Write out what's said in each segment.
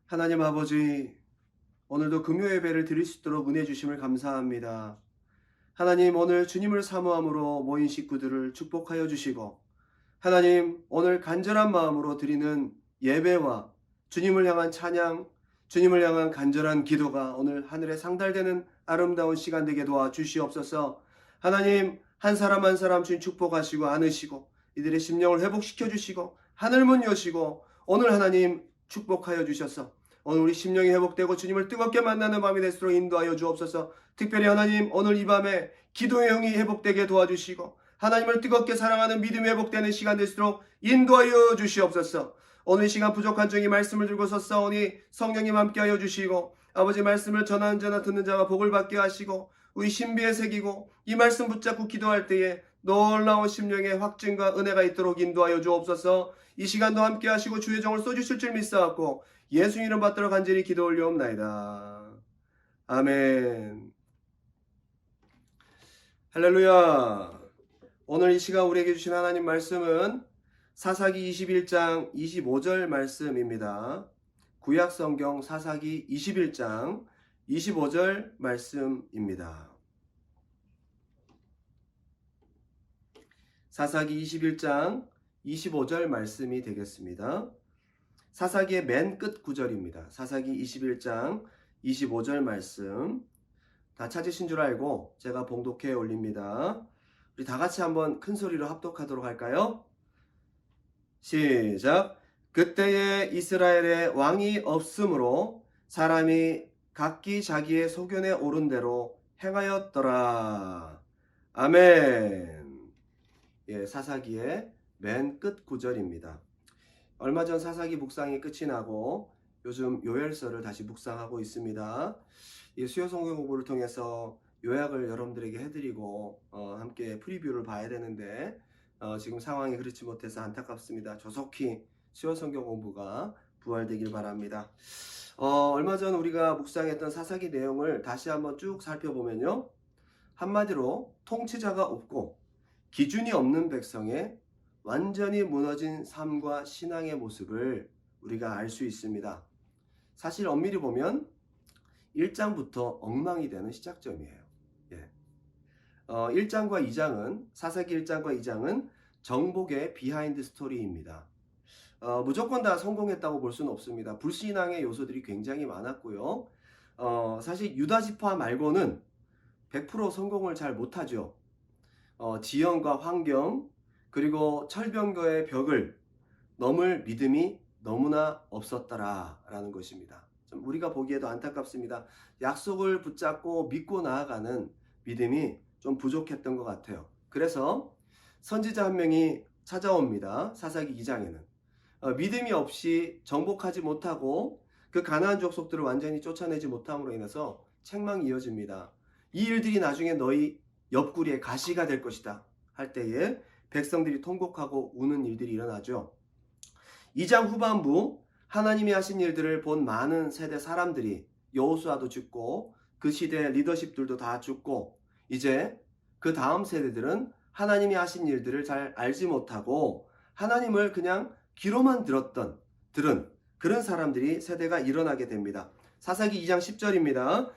하나님 아버지, 오늘도 금요 예배를 드릴 수 있도록 은혜 주심을 감사합니다. 하나님, 오늘 주님을 사모함으로 모인 식구들을 축복하여 주시고, 하나님, 오늘 간절한 마음으로 드리는 예배와 주님을 향한 찬양, 주님을 향한 간절한 기도가 오늘 하늘에 상달되는 아름다운 시간 되게 도와주시옵소서. 하나님, 한 사람 한 사람 주님 축복하시고 안으시고 이들의 심령을 회복시켜 주시고 하늘문 여시고 오늘 하나님 축복하여 주셔서 오늘 우리 심령이 회복되고 주님을 뜨겁게 만나는 밤이 될수록 인도하여 주옵소서. 특별히 하나님, 오늘 이 밤에 기도의 영이 회복되게 도와주시고 하나님을 뜨겁게 사랑하는 믿음이 회복되는 시간 될수록 인도하여 주시옵소서. 오늘 이 시간 부족한 중에 말씀을 들고 섰사오니 성령님 함께하여 주시고 아버지 말씀을 전하는 자나 듣는 자가 복을 받게 하시고 우리 신비에 새기고 이 말씀 붙잡고 기도할 때에 놀라운 심령의 확증과 은혜가 있도록 인도하여 주옵소서. 이 시간도 함께하시고 주의 종을 써주실 줄 믿사옵고 예수 이름 받들어 간절히 기도 올려옵나이다. 아멘. 할렐루야. 오늘 이 시간 우리에게 주신 하나님 말씀은 사사기 21장 25절 말씀입니다. 구약성경 사사기 21장 25절 말씀입니다. 사사기 21장 25절 말씀이 되겠습니다. 사사기의 맨 끝 구절입니다. 사사기 21장 25절 말씀. 다 찾으신 줄 알고 제가 봉독해 올립니다. 우리 다 같이 한번 큰 소리로 합독하도록 할까요? 시작. 그때에 이스라엘에 왕이 없으므로 사람이 각기 자기의 소견에 오른 대로 행하였더라. 아멘. 예, 사사기의 맨 끝 구절입니다. 얼마 전 사사기 묵상이 끝이 나고 요즘 요엘서를 다시 묵상하고 있습니다. 이 수요 성경 공부를 통해서 요약을 여러분들에게 해드리고 함께 프리뷰를 봐야 되는데 지금 상황이 그렇지 못해서 안타깝습니다. 조속히 수요 성경 공부가 부활되길 바랍니다. 얼마 전 우리가 묵상했던 사사기 내용을 다시 한번 쭉 살펴보면요, 한마디로 통치자가 없고 기준이 없는 백성의 완전히 무너진 삶과 신앙의 모습을 우리가 알 수 있습니다. 사실 엄밀히 보면 1장부터 엉망이 되는 시작점이에요. 예. 1장과 2장은 사사기 1장과 2장은 정복의 비하인드 스토리입니다. 무조건 다 성공했다고 볼 수는 없습니다. 불신앙의 요소들이 굉장히 많았고요. 사실 유다 지파 말고는 100% 성공을 잘 못하죠. 지형과 환경 그리고 철병거의 벽을 넘을 믿음이 너무나 없었더라라는 것입니다. 좀 우리가 보기에도 안타깝습니다. 약속을 붙잡고 믿고 나아가는 믿음이 좀 부족했던 것 같아요. 그래서 선지자 한 명이 찾아옵니다. 사사기 2장에는 믿음이 없이 정복하지 못하고 그 가나안 족속들을 완전히 쫓아내지 못함으로 인해서 책망이 이어집니다. 이 일들이 나중에 너희 옆구리에 가시가 될 것이다 할 때에 백성들이 통곡하고 우는 일들이 일어나죠. 2장 후반부 하나님이 하신 일들을 본 많은 세대 사람들이 여호수아도 죽고 그 시대의 리더십들도 다 죽고 이제 그 다음 세대들은 하나님이 하신 일들을 잘 알지 못하고 하나님을 그냥 귀로만 들은 그런 사람들이 세대가 일어나게 됩니다. 사사기 2장 10절입니다.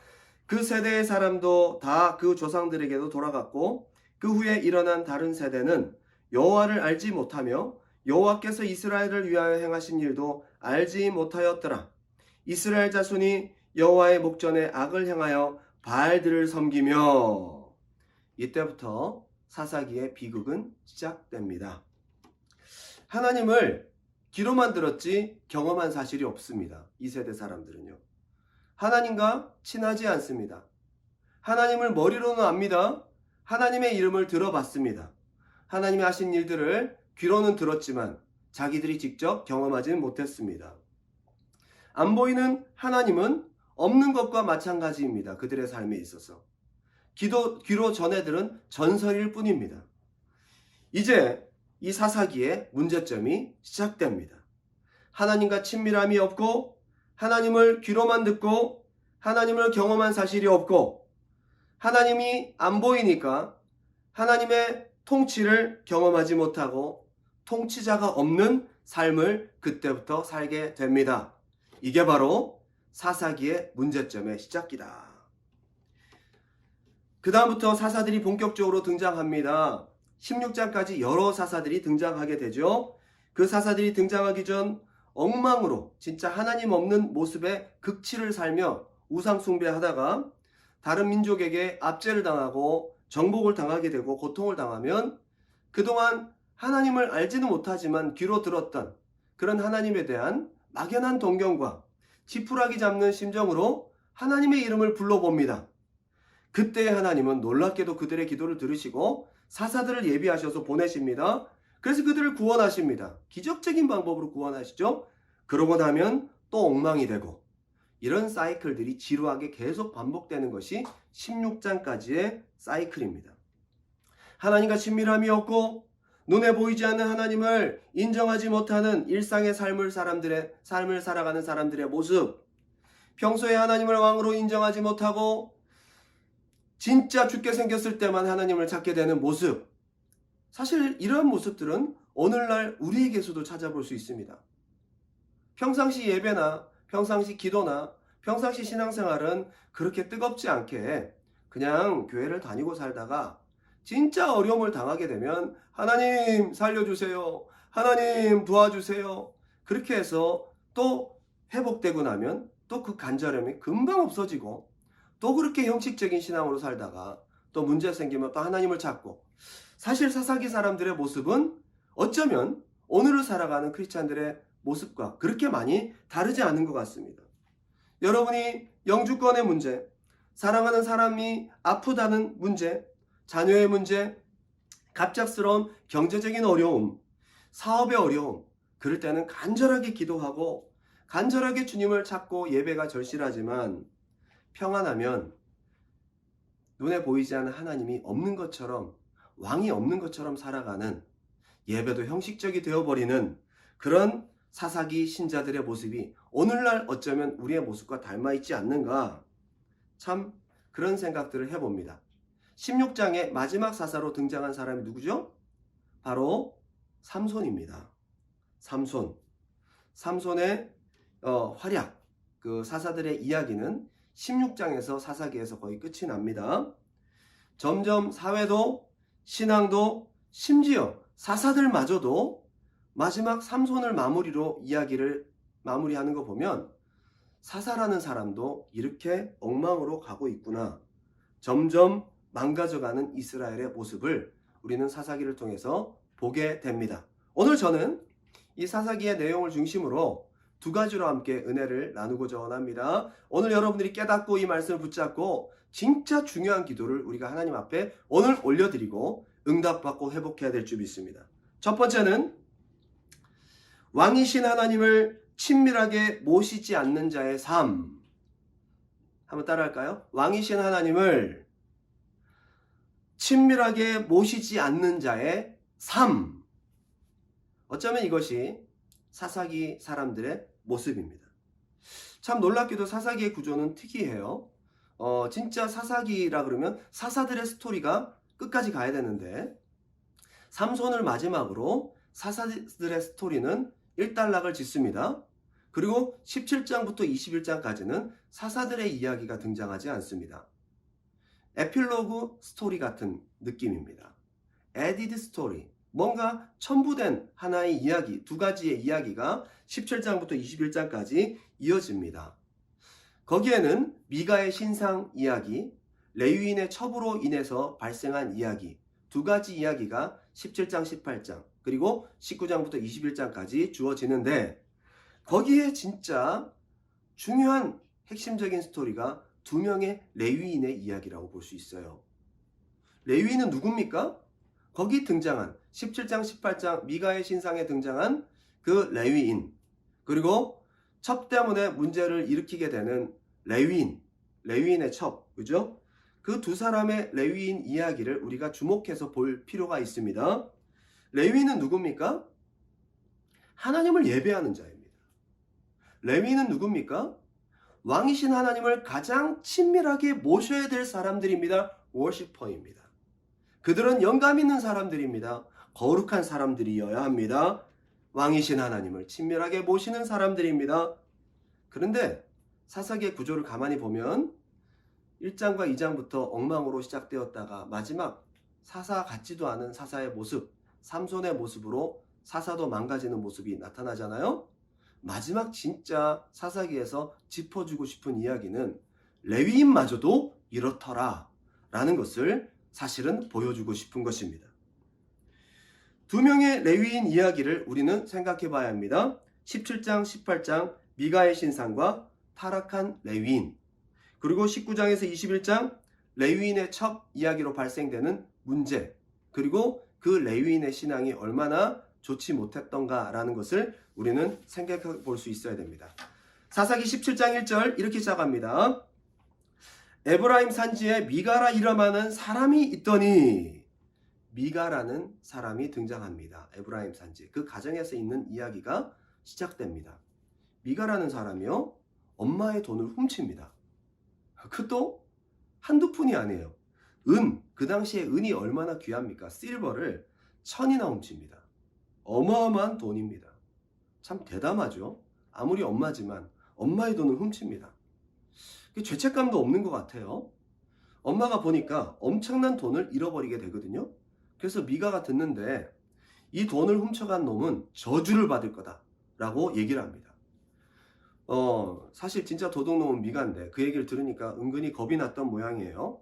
그 세대의 사람도 다 그 조상들에게도 돌아갔고 그 후에 일어난 다른 세대는 여호와를 알지 못하며 여호와께서 이스라엘을 위하여 행하신 일도 알지 못하였더라. 이스라엘 자손이 여호와의 목전에 악을 행하여 바알들을 섬기며 이때부터 사사기의 비극은 시작됩니다. 하나님을 귀로만 들었지 경험한 사실이 없습니다. 이 세대 사람들은요. 하나님과 친하지 않습니다. 하나님을 머리로는 압니다. 하나님의 이름을 들어봤습니다. 하나님이 하신 일들을 귀로는 들었지만 자기들이 직접 경험하지는 못했습니다. 안 보이는 하나님은 없는 것과 마찬가지입니다. 그들의 삶에 있어서. 귀로 전해 들은 전설일 뿐입니다. 이제 이 사사기의 문제점이 시작됩니다. 하나님과 친밀함이 없고 하나님을 귀로만 듣고 하나님을 경험한 사실이 없고 하나님이 안 보이니까 하나님의 통치를 경험하지 못하고 통치자가 없는 삶을 그때부터 살게 됩니다. 이게 바로 사사기의 문제점의 시작이다. 그 다음부터 사사들이 본격적으로 등장합니다. 16장까지 여러 사사들이 등장하게 되죠. 그 사사들이 등장하기 전 엉망으로 진짜 하나님 없는 모습의 극치를 살며 우상 숭배하다가 다른 민족에게 압제를 당하고 정복을 당하게 되고 고통을 당하면 그동안 하나님을 알지는 못하지만 귀로 들었던 그런 하나님에 대한 막연한 동경과 지푸라기 잡는 심정으로 하나님의 이름을 불러봅니다. 그때 하나님은 놀랍게도 그들의 기도를 들으시고 사사들을 예비하셔서 보내십니다. 그래서 그들을 구원하십니다. 기적적인 방법으로 구원하시죠. 그러고 나면 또 엉망이 되고 이런 사이클들이 지루하게 계속 반복되는 것이 16장까지의 사이클입니다. 하나님과 친밀함이 없고 눈에 보이지 않는 하나님을 인정하지 못하는 일상의 삶을 살아가는 사람들의 모습, 평소에 하나님을 왕으로 인정하지 못하고 진짜 죽게 생겼을 때만 하나님을 찾게 되는 모습, 사실 이러한 모습들은 오늘날 우리에게서도 찾아볼 수 있습니다. 평상시 예배나 평상시 기도나 평상시 신앙생활은 그렇게 뜨겁지 않게 그냥 교회를 다니고 살다가 진짜 어려움을 당하게 되면 하나님 살려주세요, 하나님 도와주세요, 그렇게 해서 또 회복되고 나면 또 그 간절함이 금방 없어지고 또 그렇게 형식적인 신앙으로 살다가 또 문제 생기면 또 하나님을 찾고, 사실 사사기 사람들의 모습은 어쩌면 오늘을 살아가는 크리스찬들의 모습과 그렇게 많이 다르지 않은 것 같습니다. 여러분이 영주권의 문제, 사랑하는 사람이 아프다는 문제, 자녀의 문제, 갑작스러운 경제적인 어려움, 사업의 어려움, 그럴 때는 간절하게 기도하고 간절하게 주님을 찾고 예배가 절실하지만 평안하면 눈에 보이지 않는 하나님이 없는 것처럼, 왕이 없는 것처럼 살아가는, 예배도 형식적이 되어버리는 그런 사사기 신자들의 모습이 오늘날 어쩌면 우리의 모습과 닮아있지 않는가, 참 그런 생각들을 해봅니다. 16장의 마지막 사사로 등장한 사람이 누구죠? 바로 삼손입니다. 삼손의 활약, 그 사사들의 이야기는 16장에서 사사기에서 거의 끝이 납니다. 점점 사회도 신앙도 심지어 사사들마저도 마지막 삼손을 마무리로 이야기를 마무리하는 거 보면 사사라는 사람도 이렇게 엉망으로 가고 있구나, 점점 망가져가는 이스라엘의 모습을 우리는 사사기를 통해서 보게 됩니다. 오늘 저는 이 사사기의 내용을 중심으로 두 가지로 함께 은혜를 나누고자 원합니다. 오늘 여러분들이 깨닫고 이 말씀을 붙잡고 진짜 중요한 기도를 우리가 하나님 앞에 오늘 올려드리고 응답받고 회복해야 될 줄 믿습니다. 첫 번째는 왕이신 하나님을 친밀하게 모시지 않는 자의 삶. 한번 따라할까요? 왕이신 하나님을 친밀하게 모시지 않는 자의 삶. 어쩌면 이것이 사사기 사람들의 모습입니다. 참 놀랍게도 사사기의 구조는 특이해요. 진짜 사사기라 그러면 사사들의 스토리가 끝까지 가야 되는데 삼손을 마지막으로 사사들의 스토리는 일단락을 짓습니다. 그리고 17장부터 21장까지는 사사들의 이야기가 등장하지 않습니다. 에필로그 스토리 같은 느낌입니다. 에디드 스토리, 뭔가 첨부된 하나의 이야기, 두 가지의 이야기가 17장부터 21장까지 이어집니다. 거기에는 미가의 신상 이야기, 레위인의 첩으로 인해서 발생한 이야기, 두 가지 이야기가 17장, 18장, 그리고 19장부터 21장까지 주어지는데 거기에 진짜 중요한 핵심적인 스토리가 두 명의 레위인의 이야기라고 볼 수 있어요. 레위인은 누굽니까? 거기 등장한 17장, 18장 미가의 신상에 등장한 그 레위인, 그리고 첩 때문에 문제를 일으키게 되는 레위인의 첩, 그죠? 그 두 사람의 레위인 이야기를 우리가 주목해서 볼 필요가 있습니다. 레위인은 누굽니까? 하나님을 예배하는 자입니다. 레위인은 누굽니까? 왕이신 하나님을 가장 친밀하게 모셔야 될 사람들입니다. 워시퍼입니다. 그들은 영감 있는 사람들입니다. 거룩한 사람들이어야 합니다. 왕이신 하나님을 친밀하게 모시는 사람들입니다. 그런데 사사기의 구조를 가만히 보면 1장과 2장부터 엉망으로 시작되었다가 마지막 사사 같지도 않은 사사의 모습, 삼손의 모습으로 사사도 망가지는 모습이 나타나잖아요. 마지막 진짜 사사기에서 짚어주고 싶은 이야기는 레위인마저도 이렇더라 라는 것을 사실은 보여주고 싶은 것입니다. 두 명의 레위인 이야기를 우리는 생각해 봐야 합니다. 17장, 18장 미가의 신상과 타락한 레위인, 그리고 19장에서 21장 레위인의 첫 이야기로 발생되는 문제, 그리고 그 레위인의 신앙이 얼마나 좋지 못했던가라는 것을 우리는 생각해 볼 수 있어야 됩니다. 사사기 17장 1절 이렇게 시작합니다. 에브라임 산지에 미가라 이름하는 사람이 있더니, 미가라는 사람이 등장합니다. 에브라임 산지, 그 가정에서 있는 이야기가 시작됩니다. 미가라는 사람이요, 엄마의 돈을 훔칩니다. 그것도 한두 푼이 아니에요. 그 당시에 은이 얼마나 귀합니까? 실버를 1000이나 훔칩니다. 어마어마한 돈입니다. 참 대담하죠. 아무리 엄마지만 엄마의 돈을 훔칩니다. 죄책감도 없는 것 같아요. 엄마가 보니까 엄청난 돈을 잃어버리게 되거든요. 그래서 미가가 듣는데 이 돈을 훔쳐간 놈은 저주를 받을 거다 라고 얘기를 합니다. 사실 진짜 도둑놈은 미가인데 그 얘기를 들으니까 은근히 겁이 났던 모양이에요.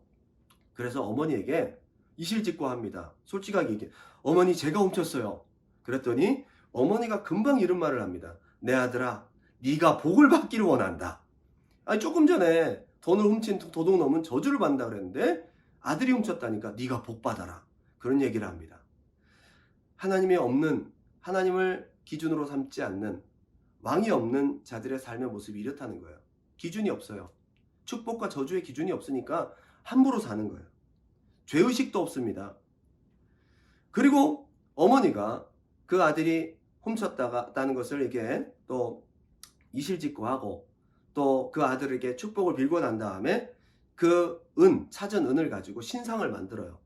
그래서 어머니에게 이실직고합니다. 솔직하게 얘기해. 어머니, 제가 훔쳤어요. 그랬더니 어머니가 금방 이런 말을 합니다. 내 아들아, 네가 복을 받기를 원한다. 아니, 조금 전에 돈을 훔친 도둑놈은 저주를 받는다 그랬는데 아들이 훔쳤다니까 네가 복 받아라. 그런 얘기를 합니다. 하나님이 없는, 하나님을 기준으로 삼지 않는, 왕이 없는 자들의 삶의 모습이 이렇다는 거예요. 기준이 없어요. 축복과 저주의 기준이 없으니까 함부로 사는 거예요. 죄의식도 없습니다. 그리고 어머니가 그 아들이 훔쳤다는 것을 이렇게 또 이실직고하고 또 그 아들에게 축복을 빌고 난 다음에 그 찾은 은을 가지고 신상을 만들어요.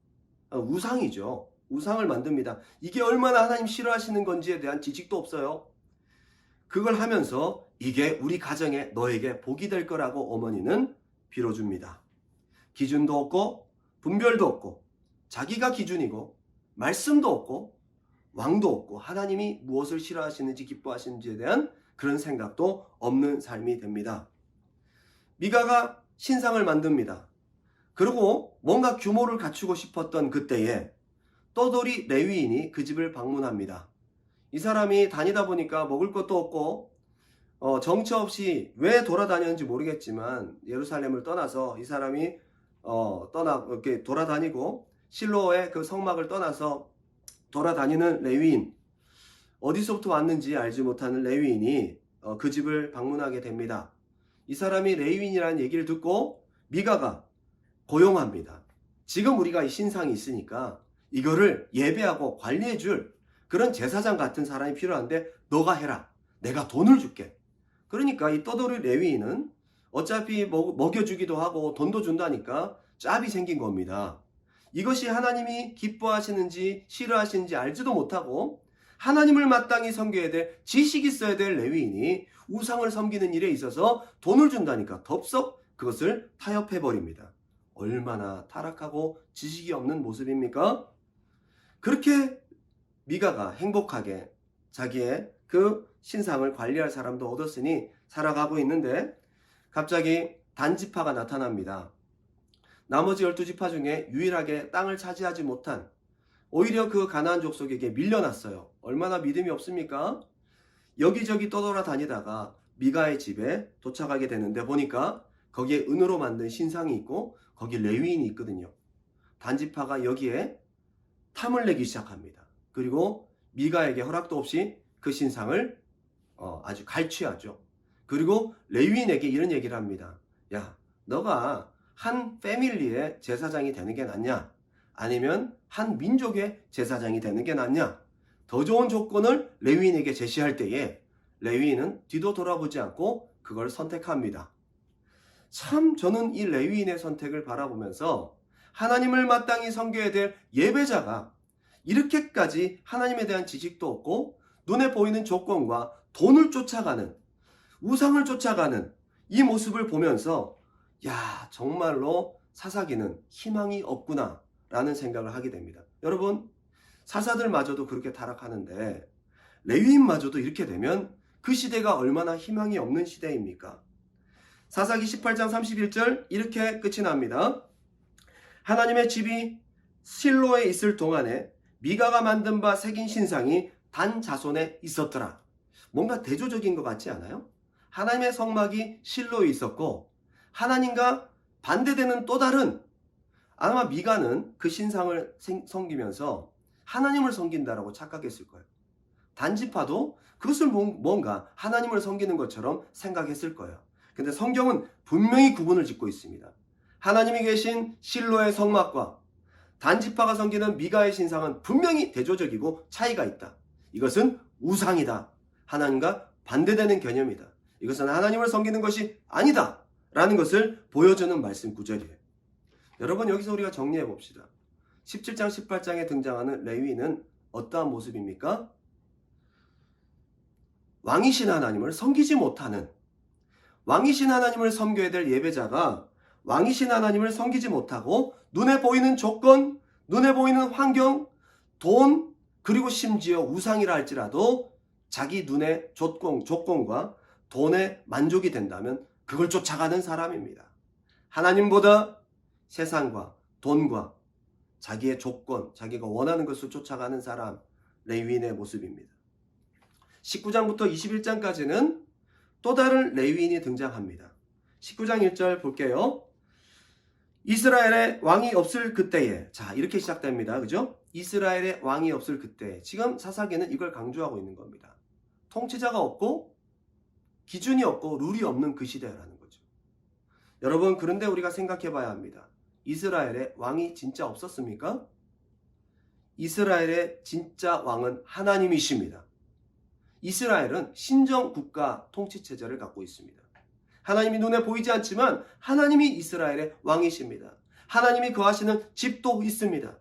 우상이죠. 우상을 만듭니다. 이게 얼마나 하나님 싫어하시는 건지에 대한 지식도 없어요. 그걸 하면서 이게 우리 가정에 너에게 복이 될 거라고 어머니는 빌어줍니다. 기준도 없고 분별도 없고 자기가 기준이고 말씀도 없고 왕도 없고 하나님이 무엇을 싫어하시는지 기뻐하시는지에 대한 그런 생각도 없는 삶이 됩니다. 미가가 신상을 만듭니다. 그리고 뭔가 규모를 갖추고 싶었던 그때에 떠돌이 레위인이 그 집을 방문합니다. 이 사람이 다니다 보니까 먹을 것도 없고 정처 없이 왜 돌아다녔는지 모르겠지만 예루살렘을 떠나서 이 사람이 이렇게 돌아다니고 실로의 그 성막을 떠나서 돌아다니는 레위인, 어디서부터 왔는지 알지 못하는 레위인이 그 집을 방문하게 됩니다. 이 사람이 레위인이라는 얘기를 듣고 미가가 고용합니다. 지금 우리가 이 신상이 있으니까 이거를 예배하고 관리해줄 그런 제사장 같은 사람이 필요한데 너가 해라. 내가 돈을 줄게. 그러니까 이 떠돌이 레위인은 어차피 먹여주기도 하고 돈도 준다니까 짭이 생긴 겁니다. 이것이 하나님이 기뻐하시는지 싫어하시는지 알지도 못하고 하나님을 마땅히 섬겨야 될, 지식이 있어야 될 레위인이 우상을 섬기는 일에 있어서 돈을 준다니까 덥석 그것을 타협해버립니다. 얼마나 타락하고 지식이 없는 모습입니까? 그렇게 미가가 행복하게 자기의 그 신상을 관리할 사람도 얻었으니 살아가고 있는데 갑자기 단지파가 나타납니다. 나머지 12지파 중에 유일하게 땅을 차지하지 못한, 오히려 그 가나안 족속에게 밀려났어요. 얼마나 믿음이 없습니까? 여기저기 떠돌아다니다가 미가의 집에 도착하게 되는데 보니까 거기에 은으로 만든 신상이 있고 거기 레위인이 있거든요. 단지파가 여기에 탐을 내기 시작합니다. 그리고 미가에게 허락도 없이 그 신상을 아주 갈취하죠. 그리고 레위인에게 이런 얘기를 합니다. 야, 너가 한 패밀리의 제사장이 되는 게 낫냐? 아니면 한 민족의 제사장이 되는 게 낫냐? 더 좋은 조건을 레위인에게 제시할 때에 레위인은 뒤도 돌아보지 않고 그걸 선택합니다. 참 저는 이 레위인의 선택을 바라보면서 하나님을 마땅히 섬겨야 될 예배자가 이렇게까지 하나님에 대한 지식도 없고 눈에 보이는 조건과 돈을 쫓아가는, 우상을 쫓아가는 이 모습을 보면서 야, 정말로 사사기는 희망이 없구나 라는 생각을 하게 됩니다. 여러분, 사사들마저도 그렇게 타락하는데 레위인마저도 이렇게 되면 그 시대가 얼마나 희망이 없는 시대입니까? 사사기 18장 31절 이렇게 끝이 납니다. 하나님의 집이 실로에 있을 동안에 미가가 만든 바 새긴 신상이 단 자손에 있었더라. 뭔가 대조적인 것 같지 않아요? 하나님의 성막이 실로에 있었고 하나님과 반대되는 또 다른, 아마 미가는 그 신상을 섬기면서 하나님을 섬긴다라고 착각했을 거예요. 단지파도 그것을 뭔가 하나님을 섬기는 것처럼 생각했을 거예요. 근데 성경은 분명히 구분을 짓고 있습니다. 하나님이 계신 실로의 성막과 단지파가 섬기는 미가의 신상은 분명히 대조적이고 차이가 있다. 이것은 우상이다. 하나님과 반대되는 개념이다. 이것은 하나님을 섬기는 것이 아니다 라는 것을 보여주는 말씀 구절이에요. 여러분, 여기서 우리가 정리해 봅시다. 17장 18장에 등장하는 레위인은 어떠한 모습입니까? 왕이신 하나님을 섬기지 못하는, 왕이신 하나님을 섬겨야 될 예배자가 왕이신 하나님을 섬기지 못하고 눈에 보이는 조건, 눈에 보이는 환경, 돈, 그리고 심지어 우상이라 할지라도 자기 눈의 조건과 돈에 만족이 된다면 그걸 쫓아가는 사람입니다. 하나님보다 세상과 돈과 자기의 조건, 자기가 원하는 것을 쫓아가는 사람, 레위인의 모습입니다. 19장부터 21장까지는 또 다른 레위인이 등장합니다. 19장 1절 볼게요. 이스라엘에 왕이 없을 그때에, 자, 이렇게 시작됩니다. 그죠? 이스라엘에 왕이 없을 그때. 지금 사사기는 이걸 강조하고 있는 겁니다. 통치자가 없고 기준이 없고 룰이 없는 그 시대라는 거죠. 여러분, 그런데 우리가 생각해 봐야 합니다. 이스라엘에 왕이 진짜 없었습니까? 이스라엘의 진짜 왕은 하나님이십니다. 이스라엘은 신정국가 통치체제를 갖고 있습니다. 하나님이 눈에 보이지 않지만 하나님이 이스라엘의 왕이십니다. 하나님이 거하시는 집도 있습니다.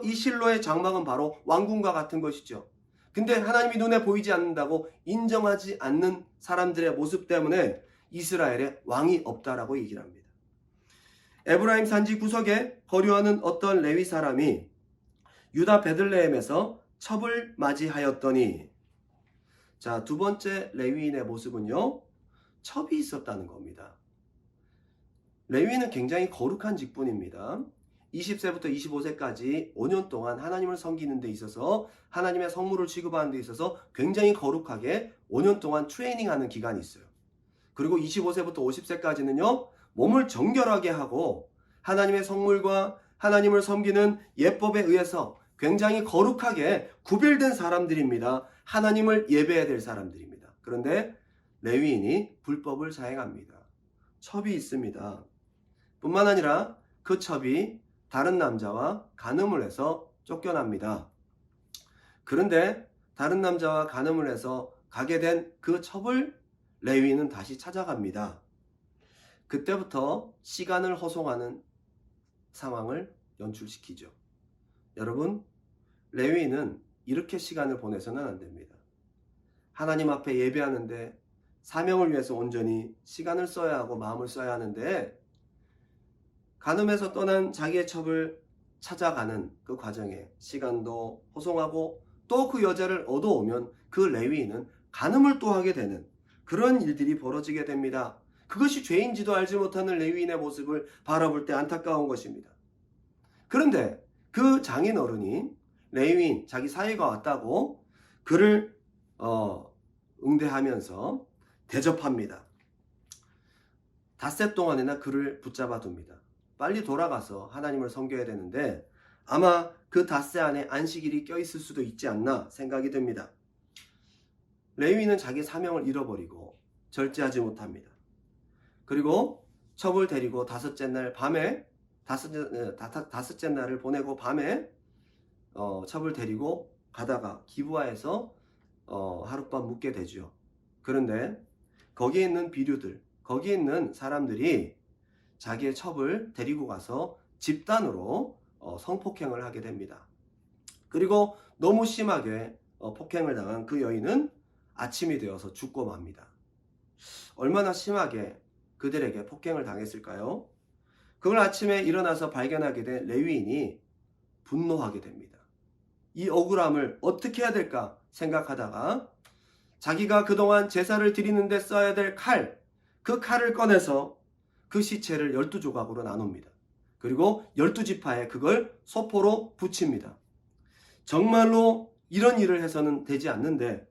이 실로의 장막은 바로 왕궁과 같은 것이죠. 근데 하나님이 눈에 보이지 않는다고 인정하지 않는 사람들의 모습 때문에 이스라엘에 왕이 없다라고 얘기를 합니다. 에브라임 산지 구석에 거류하는 어떤 레위 사람이 유다 베들레헴에서 첩을 맞이하였더니, 자, 두 번째 레위인의 모습은요, 첩이 있었다는 겁니다. 레위인은 굉장히 거룩한 직분입니다. 20세부터 25세까지 5년 동안 하나님을 섬기는 데 있어서, 하나님의 성물을 취급하는 데 있어서 굉장히 거룩하게 5년 동안 트레이닝하는 기간이 있어요. 그리고 25세부터 50세까지는요, 몸을 정결하게 하고 하나님의 성물과 하나님을 섬기는 예법에 의해서 굉장히 거룩하게 구별된 사람들입니다. 하나님을 예배해야 될 사람들입니다. 그런데 레위인이 불법을 자행합니다. 첩이 있습니다. 뿐만 아니라 그 첩이 다른 남자와 간음을 해서 쫓겨납니다. 그런데 다른 남자와 간음을 해서 가게 된 그 첩을 레위인은 다시 찾아갑니다. 그때부터 시간을 허송하는 상황을 연출시키죠. 여러분, 레위인은 이렇게 시간을 보내서는 안 됩니다. 하나님 앞에 예배하는데 사명을 위해서 온전히 시간을 써야 하고 마음을 써야 하는데, 간음에서 떠난 자기의 첩을 찾아가는 그 과정에 시간도 허송하고 또 그 여자를 얻어오면 그 레위인은 간음을 또 하게 되는 그런 일들이 벌어지게 됩니다. 그것이 죄인지도 알지 못하는 레위인의 모습을 바라볼 때 안타까운 것입니다. 그런데 그 장인 어른이 레위인, 자기 사위가 왔다고 그를 응대하면서 대접합니다. 닷새 동안이나 그를 붙잡아 둡니다. 빨리 돌아가서 하나님을 섬겨야 되는데 아마 그 닷새 안에 안식일이 껴있을 수도 있지 않나 생각이 듭니다. 레위인은 자기 사명을 잃어버리고 절제하지 못합니다. 그리고 첩을 데리고 다섯째 날을 보내고 밤에 첩을 데리고 가다가 기브아에서 하룻밤 묵게 되죠. 그런데 거기에 있는 비류들, 거기에 있는 사람들이 자기의 첩을 데리고 가서 집단으로 성폭행을 하게 됩니다. 그리고 너무 심하게 폭행을 당한 그 여인은 아침이 되어서 죽고 맙니다. 얼마나 심하게 그들에게 폭행을 당했을까요? 그걸 아침에 일어나서 발견하게 된 레위인이 분노하게 됩니다. 이 억울함을 어떻게 해야 될까 생각하다가 자기가 그동안 제사를 드리는데 써야 될 칼, 그 칼을 꺼내서 그 시체를 12조각으로 나눕니다. 그리고 12지파에 그걸 소포로 붙입니다. 정말로 이런 일을 해서는 되지 않는데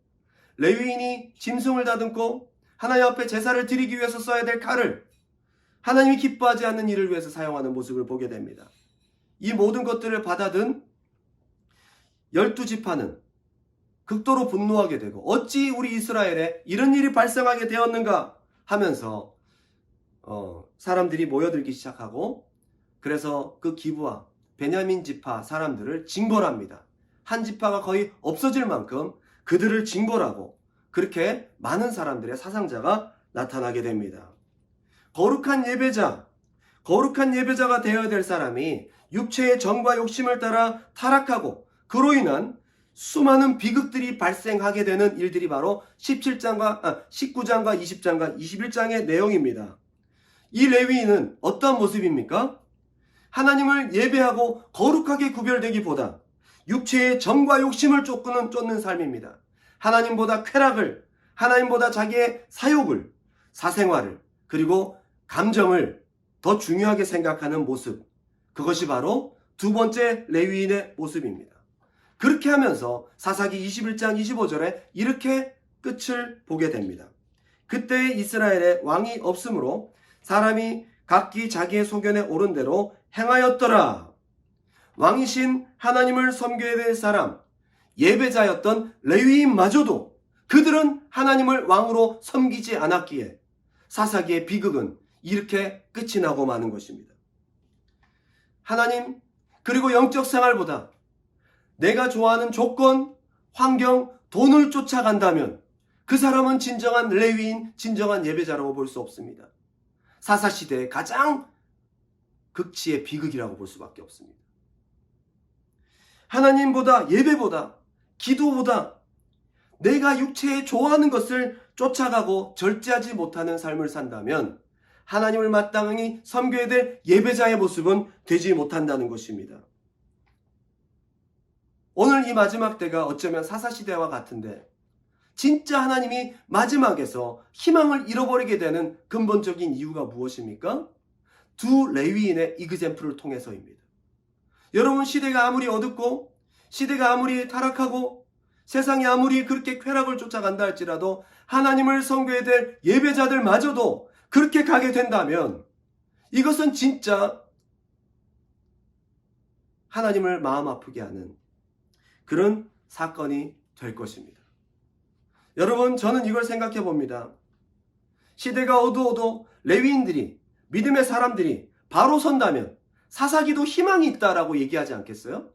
레위인이 짐승을 다듬고 하나님 앞에 제사를 드리기 위해서 써야 될 칼을 하나님이 기뻐하지 않는 일을 위해서 사용하는 모습을 보게 됩니다. 이 모든 것들을 받아든 12지파는 극도로 분노하게 되고 어찌 우리 이스라엘에 이런 일이 발생하게 되었는가 하면서 사람들이 모여들기 시작하고 그래서 그 기브와 베냐민 지파 사람들을 징벌합니다. 한 지파가 거의 없어질 만큼 그들을 징벌하고 그렇게 많은 사람들의 사상자가 나타나게 됩니다. 거룩한 예배자가 되어야 될 사람이 육체의 정과 욕심을 따라 타락하고 그로 인한 수많은 비극들이 발생하게 되는 일들이 바로 19장과 20장과 21장의 내용입니다. 이 레위인은 어떤 모습입니까? 하나님을 예배하고 거룩하게 구별되기보다 육체의 정과 욕심을 쫓는 삶입니다. 하나님보다 쾌락을, 하나님보다 자기의 사욕을, 사생활을, 그리고 감정을 더 중요하게 생각하는 모습. 그것이 바로 두 번째 레위인의 모습입니다. 그렇게 하면서 사사기 21장 25절에 이렇게 끝을 보게 됩니다. 그때 이스라엘에 왕이 없으므로 사람이 각기 자기의 소견에 오른 대로 행하였더라. 왕이신 하나님을 섬겨야 될 사람, 예배자였던 레위인마저도 그들은 하나님을 왕으로 섬기지 않았기에 사사기의 비극은 이렇게 끝이 나고 마는 것입니다. 하나님 그리고 영적 생활보다 내가 좋아하는 조건, 환경, 돈을 쫓아간다면 그 사람은 진정한 레위인, 진정한 예배자라고 볼 수 없습니다. 사사시대의 가장 극치의 비극이라고 볼 수밖에 없습니다. 하나님보다, 예배보다, 기도보다 내가 육체에 좋아하는 것을 쫓아가고 절제하지 못하는 삶을 산다면 하나님을 마땅히 섬겨야 될 예배자의 모습은 되지 못한다는 것입니다. 오늘 이 마지막 때가 어쩌면 사사시대와 같은데 진짜 하나님이 마지막에서 희망을 잃어버리게 되는 근본적인 이유가 무엇입니까? 두 레위인의 이그젬플을 통해서입니다. 여러분, 시대가 아무리 어둡고 시대가 아무리 타락하고 세상이 아무리 그렇게 쾌락을 쫓아간다 할지라도 하나님을 섬겨야 될 예배자들마저도 그렇게 가게 된다면 이것은 진짜 하나님을 마음 아프게 하는 그런 사건이 될 것입니다. 여러분, 저는 이걸 생각해 봅니다. 시대가 어두워도 레위인들이, 믿음의 사람들이 바로 선다면 사사기도 희망이 있다라고 얘기하지 않겠어요?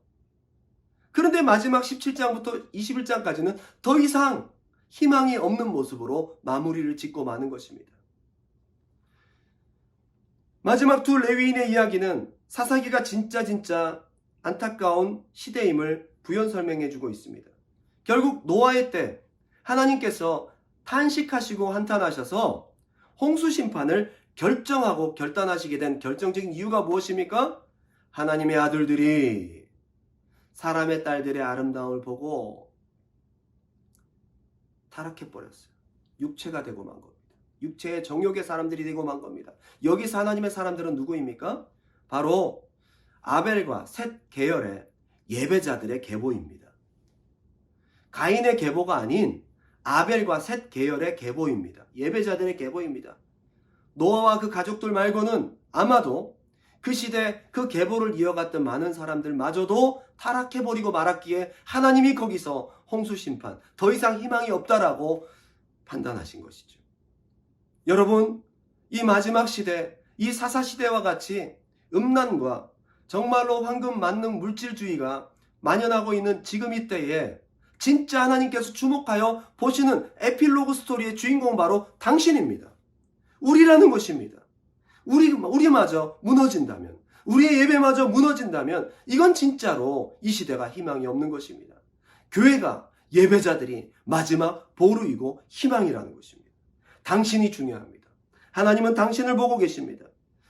그런데 마지막 17장부터 21장까지는 더 이상 희망이 없는 모습으로 마무리를 짓고 마는 것입니다. 마지막 두 레위인의 이야기는 사사기가 진짜 안타까운 시대임을 부연 설명해 주고 있습니다. 결국 노아의 때 하나님께서 탄식하시고 한탄하셔서 홍수 심판을 결정하고 결단하시게 된 결정적인 이유가 무엇입니까? 하나님의 아들들이 사람의 딸들의 아름다움을 보고 타락해버렸어요. 육체가 되고 만 겁니다. 육체의 정욕의 사람들이 되고 만 겁니다. 여기서 하나님의 사람들은 누구입니까? 바로 아벨과 셋 계열의 예배자들의 계보입니다. 가인의 계보가 아닌 아벨과 셋 계열의 계보입니다. 예배자들의 계보입니다. 노아와 그 가족들 말고는 아마도 그 시대 그 계보를 이어갔던 많은 사람들마저도 타락해버리고 말았기에 하나님이 거기서 홍수 심판, 더 이상 희망이 없다라고 판단하신 것이죠. 여러분, 이 마지막 시대, 이 사사시대와 같이 음란과 정말로 황금 만능 물질주의가 만연하고 있는 지금 이 때에 진짜 하나님께서 주목하여 보시는 에필로그 스토리의 주인공은 바로 당신입니다. 우리라는 것입니다. 우리마저 무너진다면, 우리의 예배마저 무너진다면 이건 진짜로 이 시대가 희망이 없는 것입니다. 교회가, 예배자들이 마지막 보루이고 희망이라는 것입니다. 당신이 중요합니다. 하나님은 당신을 보고 계십니다.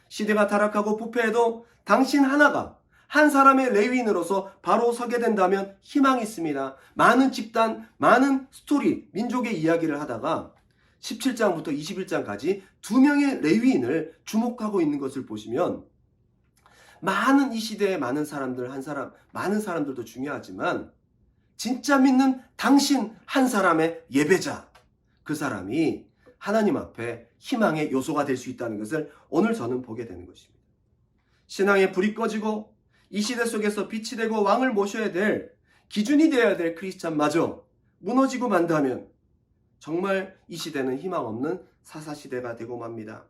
시대가 타락하고 부패해도 당신 하나가 한 사람의 레위인으로서 바로 서게 된다면 희망이 있습니다. 많은 집단, 많은 스토리, 민족의 이야기를 하다가 17장부터 21장까지 2명의 레위인을 주목하고 있는 것을 보시면 많은 이 시대의 많은 사람들, 많은 사람들도 중요하지만 진짜 믿는 당신 한 사람의 예배자, 그 사람이 하나님 앞에 희망의 요소가 될 수 있다는 것을 오늘 저는 보게 되는 것입니다. 신앙의 불이 꺼지고 이 시대 속에서 빛이 되고 왕을 모셔야 될 기준이 되어야 될 크리스찬마저 무너지고 만다면 정말 이 시대는 희망 없는 사사시대가 되고 맙니다.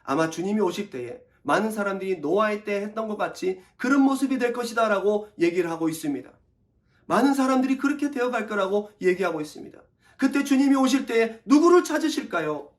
아마 주님이 오실 때에 많은 사람들이 노아의 때 했던 것 같이 그런 모습이 될 것이다 라고 얘기를 하고 있습니다. 많은 사람들이 그렇게 되어갈 거라고 얘기하고 있습니다. 그때 주님이 오실 때에 누구를 찾으실까요?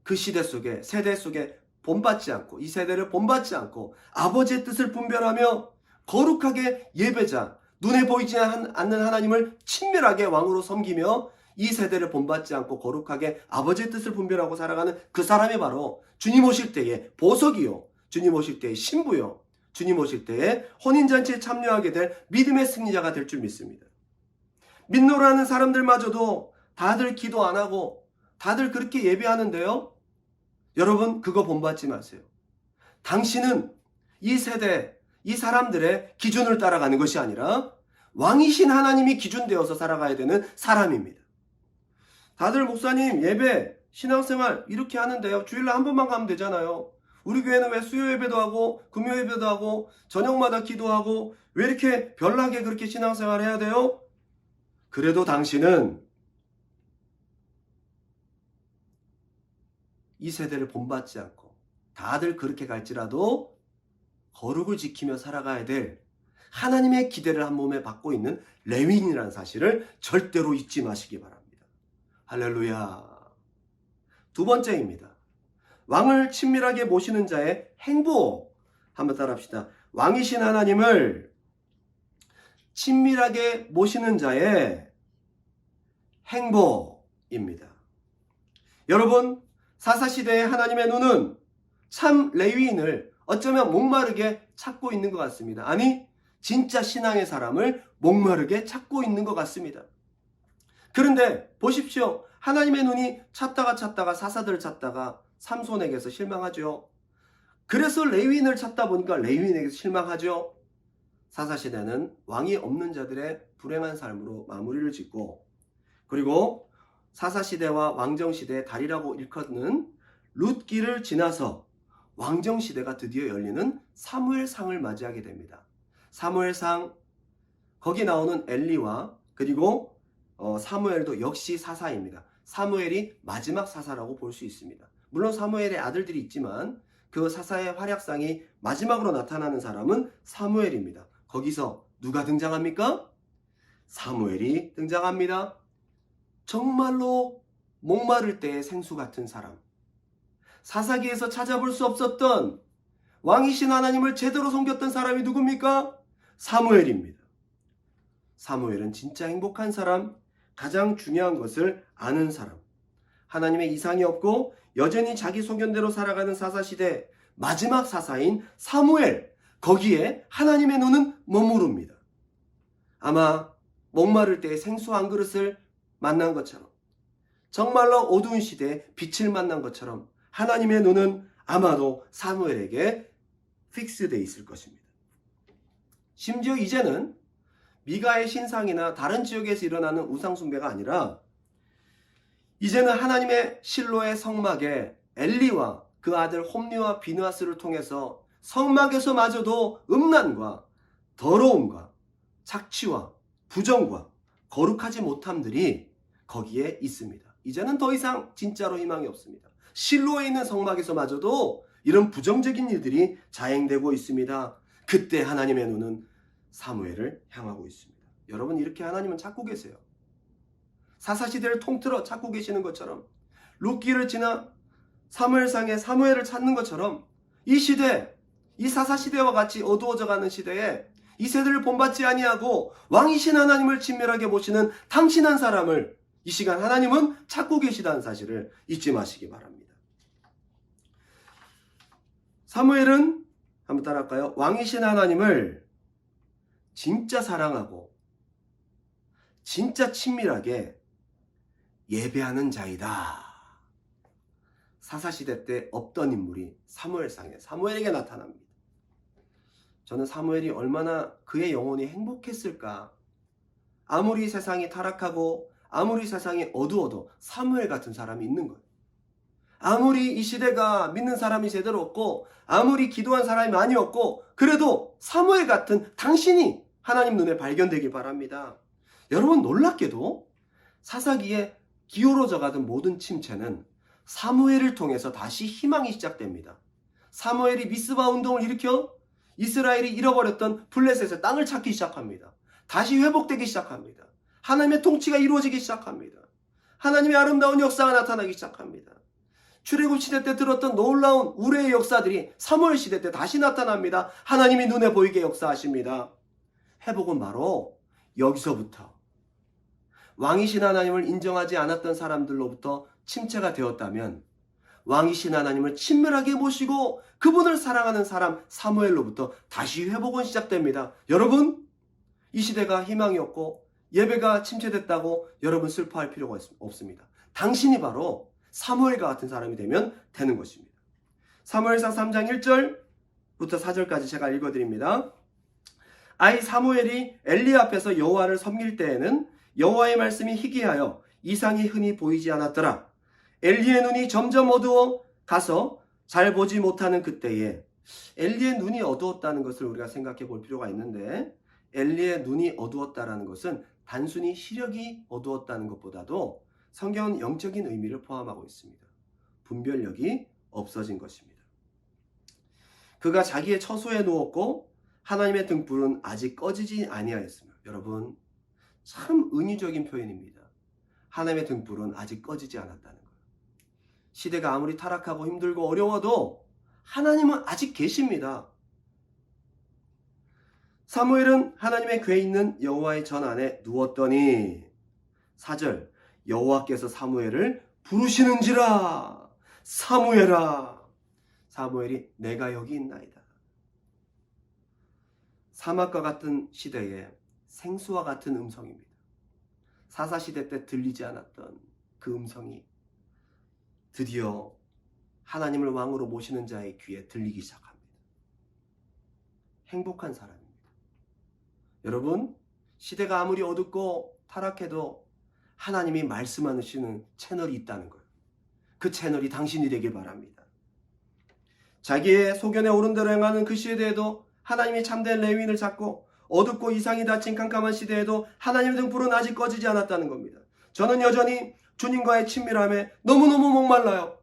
그 시대 속에, 세대 속에 본받지 않고, 이 세대를 본받지 않고 아버지의 뜻을 분별하며 거룩하게 예배자, 눈에 보이지 않는 하나님을 친밀하게 왕으로 섬기며 이 세대를 본받지 않고 거룩하게 아버지의 뜻을 분별하고 살아가는 그 사람이 바로 주님 오실 때의 보석이요, 주님 오실 때의 신부요, 주님 오실 때에 혼인잔치에 참여하게 될 믿음의 승리자가 될 줄 믿습니다. 믿노라 하는 사람들마저도 다들 기도 안 하고 다들 그렇게 예배하는데요. 여러분, 그거 본받지 마세요. 당신은 이 세대, 이 사람들의 기준을 따라가는 것이 아니라 왕이신 하나님이 기준 되어서 살아가야 되는 사람입니다. 다들 목사님 예배, 신앙생활 이렇게 하는데요. 주일날 한 번만 가면 되잖아요. 우리 교회는 왜 수요 예배도 하고 금요 예배도 하고 저녁마다 기도하고 왜 이렇게 별나게 그렇게 신앙생활 해야 돼요? 그래도 당신은 이 세대를 본받지 않고 다들 그렇게 갈지라도 거룩을 지키며 살아가야 될 하나님의 기대를 한 몸에 받고 있는 레위인이라는 사실을 절대로 잊지 마시기 바랍니다. 할렐루야. 두 번째입니다. 왕을 친밀하게 모시는 자의 행복. 한번 따라합시다. 왕이신 하나님을 친밀하게 모시는 자의 행복입니다. 여러분, 사사시대의 하나님의 눈은 참 레위인을 어쩌면 목마르게 찾고 있는 것 같습니다. 아니, 진짜 신앙의 사람을 목마르게 찾고 있는 것 같습니다. 그런데 보십시오. 하나님의 눈이 찾다가 사사들을 찾다가 삼손에게서 실망하죠. 그래서 레위인을 찾다 보니까 레위인에게서 실망하죠. 사사시대는 왕이 없는 자들의 불행한 삶으로 마무리를 짓고, 그리고 사사시대와 왕정시대의 다리라고 일컫는 룻기를 지나서 왕정시대가 드디어 열리는 사무엘상을 맞이하게 됩니다. 사무엘상, 거기 나오는 엘리와 그리고 사무엘도 역시 사사입니다. 사무엘이 마지막 사사라고 볼 수 있습니다. 물론 사무엘의 아들들이 있지만 그 사사의 활약상이 마지막으로 나타나는 사람은 사무엘입니다. 거기서 누가 등장합니까? 사무엘이 등장합니다. 정말로 목마를 때의 생수 같은 사람, 사사기에서 찾아볼 수 없었던 왕이신 하나님을 제대로 섬겼던 사람이 누굽니까? 사무엘입니다. 사무엘은 진짜 행복한 사람, 가장 중요한 것을 아는 사람, 하나님의 이상이 없고 여전히 자기 소견대로 살아가는 사사시대 마지막 사사인 사무엘, 거기에 하나님의 눈은 머무릅니다. 아마 목마를 때의 생수 한 그릇을 만난 것처럼, 정말로 어두운 시대에 빛을 만난 것처럼 하나님의 눈은 아마도 사무엘에게 픽스되어 있을 것입니다. 심지어 이제는 미가의 신상이나 다른 지역에서 일어나는 우상숭배가 아니라 이제는 하나님의 실로의 성막에 엘리와 그 아들 홈리와 비느하스를 통해서 성막에서마저도 음란과 더러움과 착취와 부정과 거룩하지 못함들이 거기에 있습니다. 이제는 더 이상 진짜로 희망이 없습니다. 실로에 있는 성막에서마저도 이런 부정적인 일들이 자행되고 있습니다. 그때 하나님의 눈은 사무엘을 향하고 있습니다. 여러분, 이렇게 하나님은 찾고 계세요. 사사시대를 통틀어 찾고 계시는 것처럼, 룻기를 지나 사무엘상에 사무엘을 찾는 것처럼 이 시대, 이 사사시대와 같이 어두워져가는 시대에 이 세대를 본받지 아니하고 왕이신 하나님을 친밀하게 모시는 당신 한 사람을 이 시간 하나님은 찾고 계시다는 사실을 잊지 마시기 바랍니다. 사무엘은 한번 따라할까요? 왕이신 하나님을 진짜 사랑하고 진짜 친밀하게 예배하는 자이다. 사사시대 때 없던 인물이 사무엘상에 사무엘에게 나타납니다. 저는 사무엘이 얼마나 그의 영혼이 행복했을까. 아무리 세상이 타락하고 아무리 세상이 어두워도 사무엘 같은 사람이 있는 거예요. 아무리 이 시대가 믿는 사람이 제대로 없고 아무리 기도한 사람이 많이 없고 그래도 사무엘 같은 당신이 하나님 눈에 발견되길 바랍니다. 여러분, 놀랍게도 사사기에 기울어져 가던 모든 침체는 사무엘을 통해서 다시 희망이 시작됩니다. 사무엘이 미스바 운동을 일으켜 이스라엘이 잃어버렸던 블레셋의 땅을 찾기 시작합니다. 다시 회복되기 시작합니다. 하나님의 통치가 이루어지기 시작합니다. 하나님의 아름다운 역사가 나타나기 시작합니다. 출애굽 시대 때 들었던 놀라운 우레의 역사들이 사무엘 시대 때 다시 나타납니다. 하나님이 눈에 보이게 역사하십니다. 회복은 바로 여기서부터 왕이신 하나님을 인정하지 않았던 사람들로부터 침체가 되었다면 왕이신 하나님을 친밀하게 모시고 그분을 사랑하는 사람 사무엘로부터 다시 회복은 시작됩니다. 여러분, 이 시대가 희망이 없고 예배가 침체됐다고 여러분 슬퍼할 필요가 없습니다. 당신이 바로 사무엘과 같은 사람이 되면 되는 것입니다. 사무엘상 3장 1절부터 4절까지 제가 읽어드립니다. 아이 사무엘이 엘리 앞에서 여호와를 섬길 때에는 여호와의 말씀이 희귀하여 이상이 흔히 보이지 않았더라. 엘리의 눈이 점점 어두워 가서 잘 보지 못하는 그때에, 엘리의 눈이 어두웠다는 것을 우리가 생각해 볼 필요가 있는데, 엘리의 눈이 어두웠다는 것은 단순히 시력이 어두웠다는 것보다도 성경은 영적인 의미를 포함하고 있습니다. 분별력이 없어진 것입니다. 그가 자기의 처소에 누웠고 하나님의 등불은 아직 꺼지지 아니하였으며, 여러분, 참 은유적인 표현입니다. 하나님의 등불은 아직 꺼지지 않았다는 거예요. 시대가 아무리 타락하고 힘들고 어려워도 하나님은 아직 계십니다. 사무엘은 하나님의 궤에 있는 여호와의 전 안에 누웠더니, 4절, 여호와께서 사무엘을 부르시는지라. 사무엘아. 사무엘이 내가 여기 있나이다. 사막과 같은 시대에 생수와 같은 음성입니다. 사사시대 때 들리지 않았던 그 음성이 드디어 하나님을 왕으로 모시는 자의 귀에 들리기 시작합니다. 행복한 사람입니다. 여러분, 시대가 아무리 어둡고 타락해도 하나님이 말씀하시는 채널이 있다는 거예요. 그 채널이 당신이 되길 바랍니다. 자기의 소견에 오른 대로 행하는 그 시대에도 하나님이 참된 레위인을 찾고 어둡고 이상이 닫힌 캄캄한 시대에도 하나님의 등불은 아직 꺼지지 않았다는 겁니다. 저는 여전히 주님과의 친밀함에 너무너무 목말라요.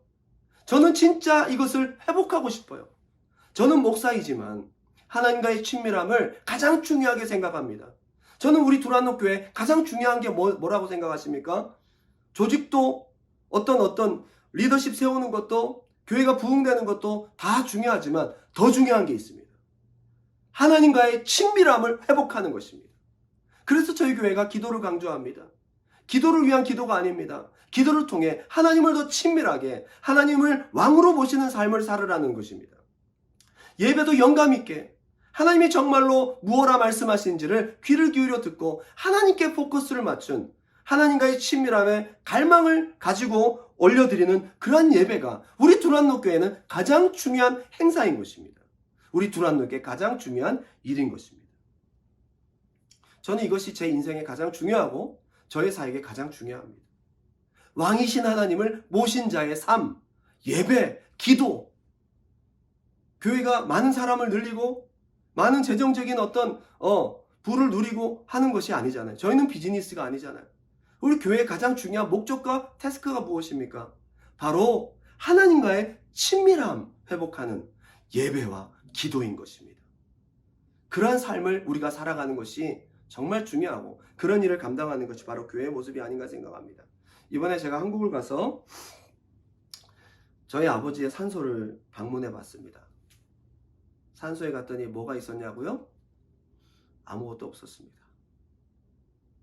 저는 진짜 이것을 회복하고 싶어요. 저는 목사이지만 하나님과의 친밀함을 가장 중요하게 생각합니다. 저는 우리 두란노 교회 가장 중요한 게 뭐라고 생각하십니까? 조직도 어떤 리더십 세우는 것도 교회가 부흥되는 것도 다 중요하지만 더 중요한 게 있습니다. 하나님과의 친밀함을 회복하는 것입니다. 그래서 저희 교회가 기도를 강조합니다. 기도를 위한 기도가 아닙니다. 기도를 통해 하나님을 더 친밀하게, 하나님을 왕으로 모시는 삶을 살으라는 것입니다. 예배도 영감 있게 하나님이 정말로 무엇라 말씀하시는지를 귀를 기울여 듣고 하나님께 포커스를 맞춘, 하나님과의 친밀함에 갈망을 가지고 올려드리는 그러한 예배가 우리 두란노 교회는 가장 중요한 행사인 것입니다. 우리 두란노 교회 가장 중요한 일인 것입니다. 저는 이것이 제 인생에 가장 중요하고 저의 사역에 가장 중요합니다. 왕이신 하나님을 모신 자의 삶, 예배, 기도, 교회가 많은 사람을 늘리고 많은 재정적인 부를 누리고 하는 것이 아니잖아요. 저희는 비즈니스가 아니잖아요. 우리 교회의 가장 중요한 목적과 태스크가 무엇입니까? 바로 하나님과의 친밀함 회복하는 예배와 기도인 것입니다. 그러한 삶을 우리가 살아가는 것이 정말 중요하고 그런 일을 감당하는 것이 바로 교회의 모습이 아닌가 생각합니다. 이번에 제가 한국을 가서 저희 아버지의 산소를 방문해 봤습니다. 산소에 갔더니 뭐가 있었냐고요? 아무것도 없었습니다.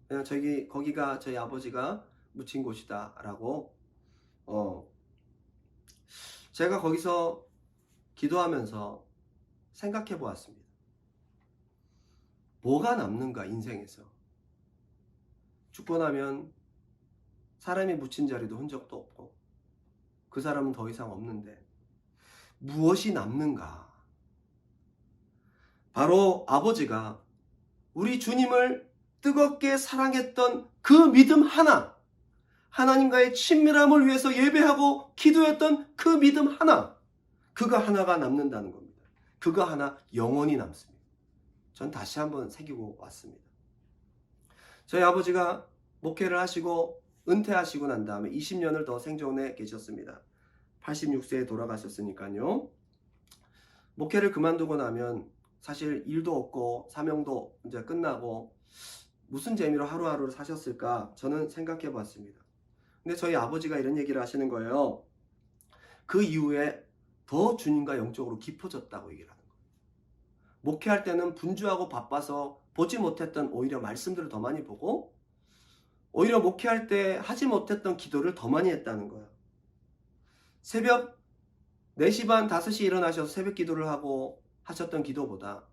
그냥 거기가 저희 아버지가 묻힌 곳이다 라고 제가 거기서 기도하면서 생각해 보았습니다. 뭐가 남는가 인생에서. 죽고 나면 사람이 묻힌 자리도 흔적도 없고 그 사람은 더 이상 없는데 무엇이 남는가. 바로 아버지가 우리 주님을 뜨겁게 사랑했던 그 믿음 하나, 하나님과의 친밀함을 위해서 예배하고 기도했던 그 믿음 하나, 그거 하나가 남는다는 겁니다. 그거 하나 영원히 남습니다. 전 다시 한번 새기고 왔습니다. 저희 아버지가 목회를 하시고 은퇴하시고 난 다음에 20년을 더 생존해 계셨습니다. 86세에 돌아가셨으니까요. 목회를 그만두고 나면 사실 일도 없고 사명도 이제 끝나고 무슨 재미로 하루하루를 사셨을까 저는 생각해 봤습니다. 근데 저희 아버지가 이런 얘기를 하시는 거예요. 그 이후에 더 주님과 영적으로 깊어졌다고 얘기를 하는 거예요. 목회할 때는 분주하고 바빠서 보지 못했던 오히려 말씀들을 더 많이 보고 오히려 목회할 때 하지 못했던 기도를 더 많이 했다는 거예요. 새벽 4시 반, 5시 일어나셔서 새벽 기도를 하고 하셨던 기도보다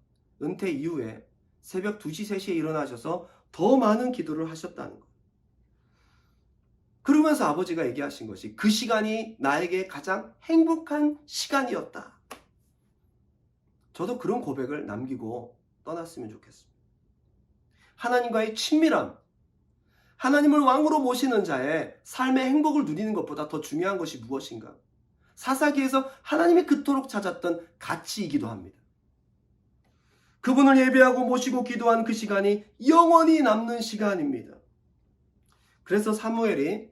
은퇴 이후에 새벽 2시, 3시에 일어나셔서 더 많은 기도를 하셨다는 거예요. 그러면서 아버지가 얘기하신 것이 그 시간이 나에게 가장 행복한 시간이었다. 저도 그런 고백을 남기고 떠났으면 좋겠습니다. 하나님과의 친밀함, 하나님을 왕으로 모시는 자의 삶의 행복을 누리는 것보다 더 중요한 것이 무엇인가? 사사기에서 하나님이 그토록 찾았던 가치이기도 합니다. 그분을 예배하고 모시고 기도한 그 시간이 영원히 남는 시간입니다. 그래서 사무엘이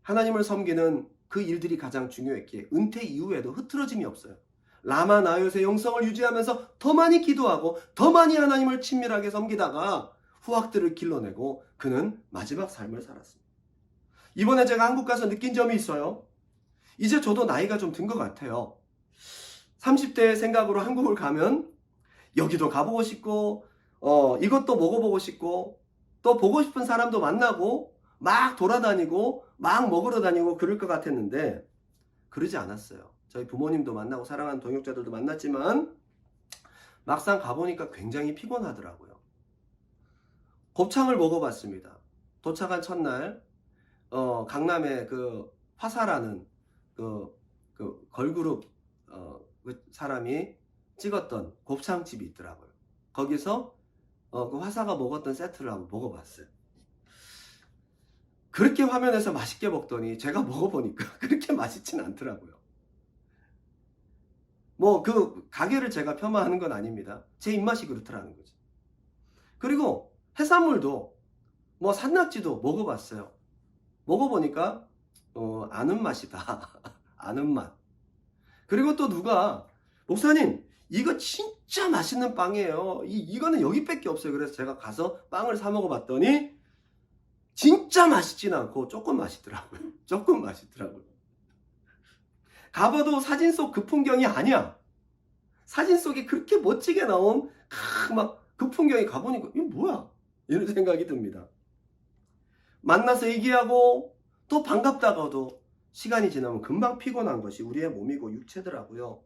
하나님을 섬기는 그 일들이 가장 중요했기에 은퇴 이후에도 흐트러짐이 없어요. 라마 나요트의 영성을 유지하면서 더 많이 기도하고 더 많이 하나님을 친밀하게 섬기다가 후학들을 길러내고 그는 마지막 삶을 살았습니다. 이번에 제가 한국 가서 느낀 점이 있어요. 이제 저도 나이가 좀 든 것 같아요. 30대 생각으로 한국을 가면 여기도 가보고 싶고 이것도 먹어보고 싶고 또 보고 싶은 사람도 만나고 막 돌아다니고 막 먹으러 다니고 그럴 것 같았는데 그러지 않았어요. 저희 부모님도 만나고 사랑하는 동역자들도 만났지만 막상 가보니까 굉장히 피곤하더라고요. 곱창을 먹어봤습니다. 도착한 첫날 강남에 그 화사라는 그 걸그룹 그 사람이 찍었던 곱창집이 있더라고요. 거기서 그 화사가 먹었던 세트를 한번 먹어봤어요. 그렇게 화면에서 맛있게 먹더니 제가 먹어보니까 그렇게 맛있진 않더라고요. 뭐 그 가게를 제가 폄하하는 건 아닙니다. 제 입맛이 그렇더라는 거죠. 그리고 해산물도 뭐 산낙지도 먹어봤어요. 먹어보니까 아는 맛이다. 아는 맛. 그리고 또 누가 목사님 이거 진짜 맛있는 빵이에요. 이거는 여기밖에 없어요. 그래서 제가 가서 빵을 사 먹어봤더니 진짜 맛있진 않고 조금 맛있더라고요. 조금 맛있더라고요. 가봐도 사진 속 그 풍경이 아니야. 사진 속에 그렇게 멋지게 나온 막 그 풍경이 가보니까 이게 뭐야? 이런 생각이 듭니다. 만나서 얘기하고 또 반갑다가도 시간이 지나면 금방 피곤한 것이 우리의 몸이고 육체더라고요.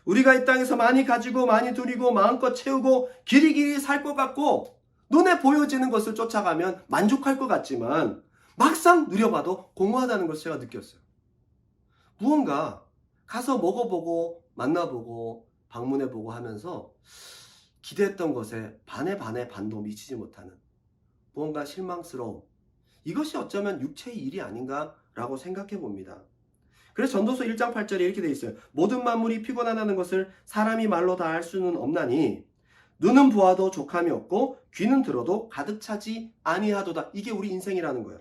우리가 이 땅에서 많이 가지고 많이 누리고 마음껏 채우고 길이길이 살 것 같고 눈에 보여지는 것을 쫓아가면 만족할 것 같지만 막상 누려봐도 공허하다는 것을 제가 느꼈어요. 무언가 가서 먹어보고 만나보고 방문해보고 하면서 기대했던 것에 반의 반도 미치지 못하는 무언가 실망스러움, 이것이 어쩌면 육체의 일이 아닌가라고 생각해 봅니다. 그래서 전도서 1장 8절에 이렇게 돼 있어요. 모든 만물이 피곤하다는 것을 사람이 말로 다 알 수는 없나니 눈은 보아도 족함이 없고 귀는 들어도 가득 차지 아니하도다. 이게 우리 인생이라는 거예요.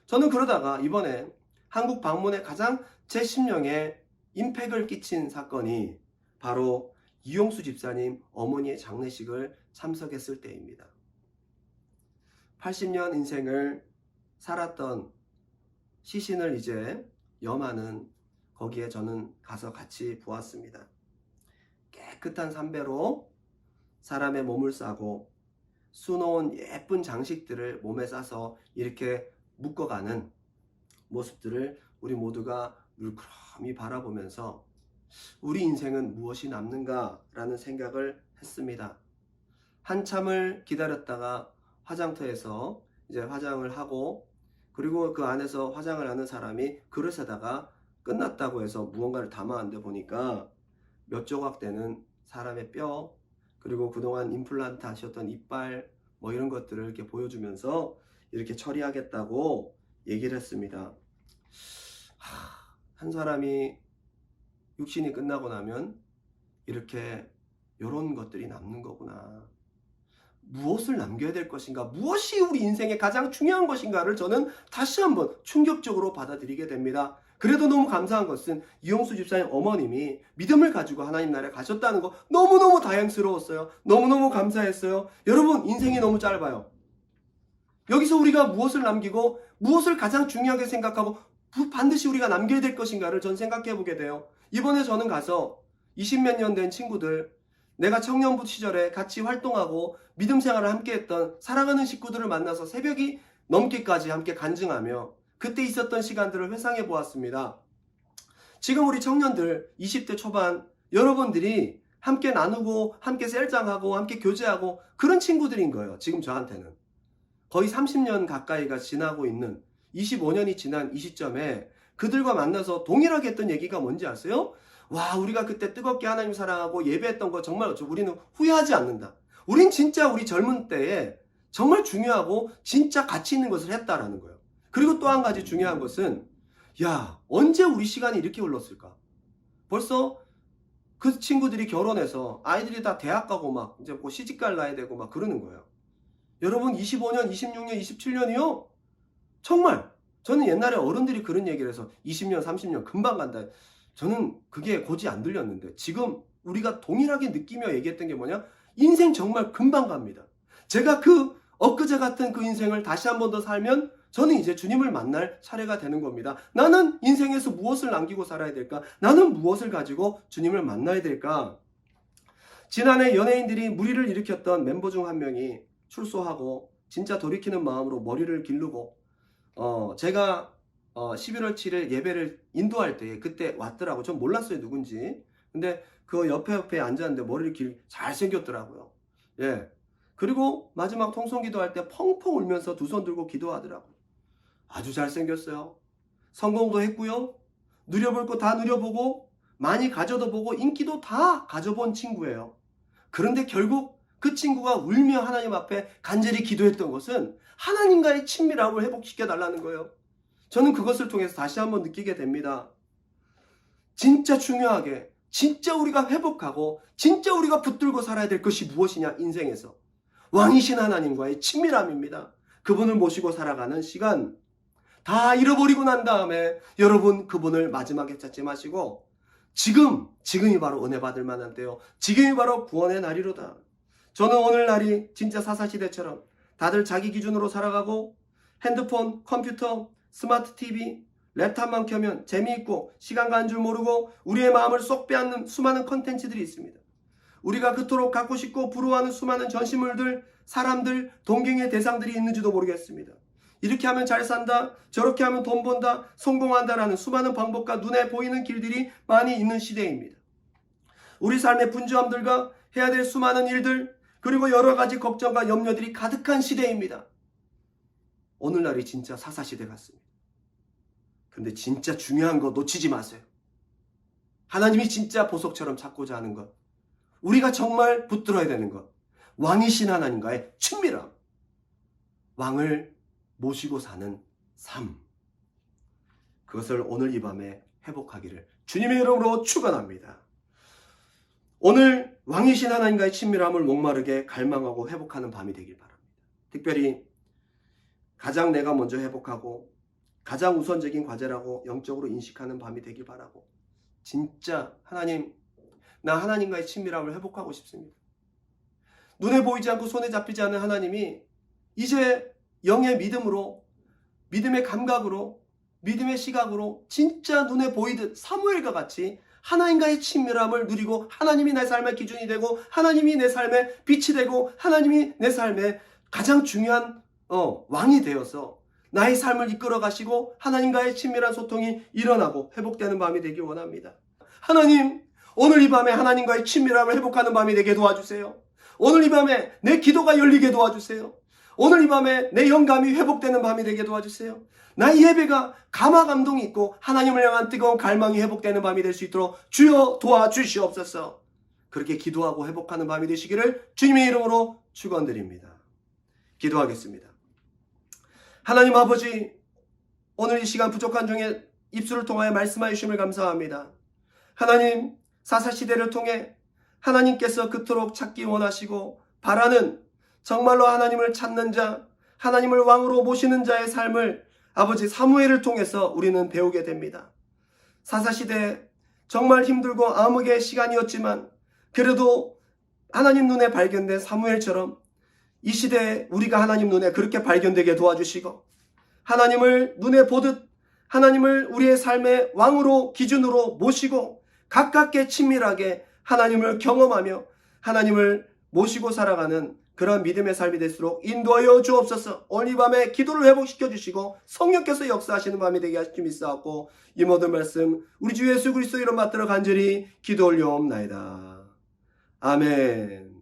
저는 그러다가 이번에 한국 방문에 가장 제 심령에 임팩을 끼친 사건이 바로 이용수 집사님 어머니의 장례식을 참석했을 때입니다. 80년 인생을 살았던 시신을 이제 염하는 거기에 저는 가서 같이 보았습니다. 깨끗한 삼배로 사람의 몸을 싸고 수놓은 예쁜 장식들을 몸에 싸서 이렇게 묶어가는 모습들을 우리 모두가 물끄러미 바라보면서 우리 인생은 무엇이 남는가라는 생각을 했습니다. 한참을 기다렸다가 화장터에서 이제 화장을 하고, 그리고 그 안에서 화장을 하는 사람이 그릇에다가 끝났다고 해서 무언가를 담아왔는데 보니까 몇 조각 되는 사람의 뼈, 그리고 그동안 임플란트 하셨던 이빨 뭐 이런 것들을 이렇게 보여주면서 이렇게 처리하겠다고 얘기를 했습니다. 한 사람이 육신이 끝나고 나면 이렇게 이런 것들이 남는 거구나. 무엇을 남겨야 될 것인가, 무엇이 우리 인생의 가장 중요한 것인가를 저는 다시 한번 충격적으로 받아들이게 됩니다. 그래도 너무 감사한 것은 이용수 집사님 어머님이 믿음을 가지고 하나님 나라에 가셨다는 거 너무너무 다행스러웠어요. 너무너무 감사했어요. 여러분, 인생이 너무 짧아요. 여기서 우리가 무엇을 남기고 무엇을 가장 중요하게 생각하고 반드시 우리가 남겨야 될 것인가를 전 생각해 보게 돼요. 이번에 저는 가서 20몇 년 된 친구들, 내가 청년부 시절에 같이 활동하고 믿음 생활을 함께 했던 사랑하는 식구들을 만나서 새벽이 넘기까지 함께 간증하며 그때 있었던 시간들을 회상해 보았습니다. 지금 우리 청년들 20대 초반 여러분들이 함께 나누고 함께 셀장하고 함께 교제하고 그런 친구들인 거예요. 지금 저한테는 거의 30년 가까이가 지나고 있는, 25년이 지난 이 시점에 그들과 만나서 동일하게 했던 얘기가 뭔지 아세요? 와, 우리가 그때 뜨겁게 하나님 사랑하고 예배했던 거 정말 우리는 후회하지 않는다. 우린 진짜 우리 젊은 때에 정말 중요하고 진짜 가치 있는 것을 했다라는 거예요. 그리고 또 한 가지 중요한 것은, 야, 언제 우리 시간이 이렇게 흘렀을까? 벌써 그 친구들이 결혼해서 아이들이 다 대학 가고 막 이제 뭐 시집갈 나이 되고 막 그러는 거예요. 여러분, 25년, 26년, 27년이요? 정말 저는 옛날에 어른들이 그런 얘기를 해서 20년, 30년 금방 간다. 저는 그게 고지 안 들렸는데 지금 우리가 동일하게 느끼며 얘기했던 게 뭐냐? 인생 정말 금방 갑니다. 제가 그 엊그제 같은 그 인생을 다시 한 번 더 살면 저는 이제 주님을 만날 차례가 되는 겁니다. 나는 인생에서 무엇을 남기고 살아야 될까? 나는 무엇을 가지고 주님을 만나야 될까? 지난해 연예인들이 무리를 일으켰던 멤버 중 한 명이 출소하고 진짜 돌이키는 마음으로 머리를 기르고 제가 11월 7일 예배를 인도할 때 그때 왔더라고요. 전 몰랐어요, 누군지. 근데 그 옆에 앉았는데 머리를 잘생겼더라고요. 예. 그리고 마지막 통성기도 할 때 펑펑 울면서 두 손 들고 기도하더라고요. 아주 잘생겼어요. 성공도 했고요. 누려볼 거 다 누려보고 많이 가져도 보고 인기도 다 가져본 친구예요. 그런데 결국 그 친구가 울며 하나님 앞에 간절히 기도했던 것은 하나님과의 친밀함을 회복시켜 달라는 거예요. 저는 그것을 통해서 다시 한번 느끼게 됩니다. 진짜 중요하게, 진짜 우리가 회복하고 진짜 우리가 붙들고 살아야 될 것이 무엇이냐, 인생에서 왕이신 하나님과의 친밀함입니다. 그분을 모시고 살아가는 시간 다 잃어버리고 난 다음에 여러분, 그분을 마지막에 찾지 마시고 지금이 바로 은혜 받을 만한 때요. 지금이 바로 구원의 날이로다. 저는 오늘 날이 진짜 사사시대처럼 다들 자기 기준으로 살아가고 핸드폰, 컴퓨터, 스마트 TV, 랩탑만 켜면 재미있고 시간 가는 줄 모르고 우리의 마음을 쏙 빼앗는 수많은 컨텐츠들이 있습니다. 우리가 그토록 갖고 싶고 부러워하는 수많은 전시물들, 사람들, 동경의 대상들이 있는지도 모르겠습니다. 이렇게 하면 잘 산다, 저렇게 하면 돈 번다, 성공한다라는 수많은 방법과 눈에 보이는 길들이 많이 있는 시대입니다. 우리 삶의 분주함들과 해야 될 수많은 일들, 그리고 여러 가지 걱정과 염려들이 가득한 시대입니다. 오늘날이 진짜 사사시대 같습니다. 근데 진짜 중요한 거 놓치지 마세요. 하나님이 진짜 보석처럼 찾고자 하는 것, 우리가 정말 붙들어야 되는 것, 왕이신 하나님과의 친밀함, 왕을 모시고 사는 삶, 그것을 오늘 이 밤에 회복하기를 주님의 이름으로 축원합니다. 오늘 왕이신 하나님과의 친밀함을 목마르게 갈망하고 회복하는 밤이 되길 바랍니다. 특별히 가장 내가 먼저 회복하고 가장 우선적인 과제라고 영적으로 인식하는 밤이 되길 바라고, 진짜 하나님, 나 하나님과의 친밀함을 회복하고 싶습니다. 눈에 보이지 않고 손에 잡히지 않는 하나님이 이제 영의 믿음으로, 믿음의 감각으로, 믿음의 시각으로 진짜 눈에 보이듯 사무엘과 같이 하나님과의 친밀함을 누리고 하나님이 내 삶의 기준이 되고 하나님이 내 삶의 빛이 되고 하나님이 내 삶의 가장 중요한 왕이 되어서 나의 삶을 이끌어 가시고 하나님과의 친밀한 소통이 일어나고 회복되는 밤이 되길 원합니다. 하나님, 오늘 이 밤에 하나님과의 친밀함을 회복하는 밤이 되게 도와주세요. 오늘 이 밤에 내 기도가 열리게 도와주세요. 오늘 이 밤에 내 영감이 회복되는 밤이 되게 도와주세요. 나의 예배가 감화 감동이 있고 하나님을 향한 뜨거운 갈망이 회복되는 밤이 될 수 있도록 주여 도와주시옵소서. 그렇게 기도하고 회복하는 밤이 되시기를 주님의 이름으로 축원드립니다. 기도하겠습니다. 하나님 아버지, 오늘 이 시간 부족한 중에 입술을 통하여 말씀하여 주심을 감사합니다. 하나님, 사사시대를 통해 하나님께서 그토록 찾기 원하시고 바라는 정말로 하나님을 찾는 자, 하나님을 왕으로 모시는 자의 삶을 아버지 사무엘을 통해서 우리는 배우게 됩니다. 사사시대 정말 힘들고 암흑의 시간이었지만 그래도 하나님 눈에 발견된 사무엘처럼 이 시대에 우리가 하나님 눈에 그렇게 발견되게 도와주시고 하나님을 눈에 보듯 하나님을 우리의 삶의 왕으로 기준으로 모시고 가깝게 친밀하게 하나님을 경험하며 하나님을 모시고 살아가는 그런 믿음의 삶이 될수록 인도하여 주옵소서. 오늘 이 밤에 기도를 회복시켜 주시고 성령께서 역사하시는 밤이 되게 하시기 믿사옵고 이 모든 말씀 우리 주 예수 그리스도 이름 받들어 간절히 기도 올려옵나이다. 아멘.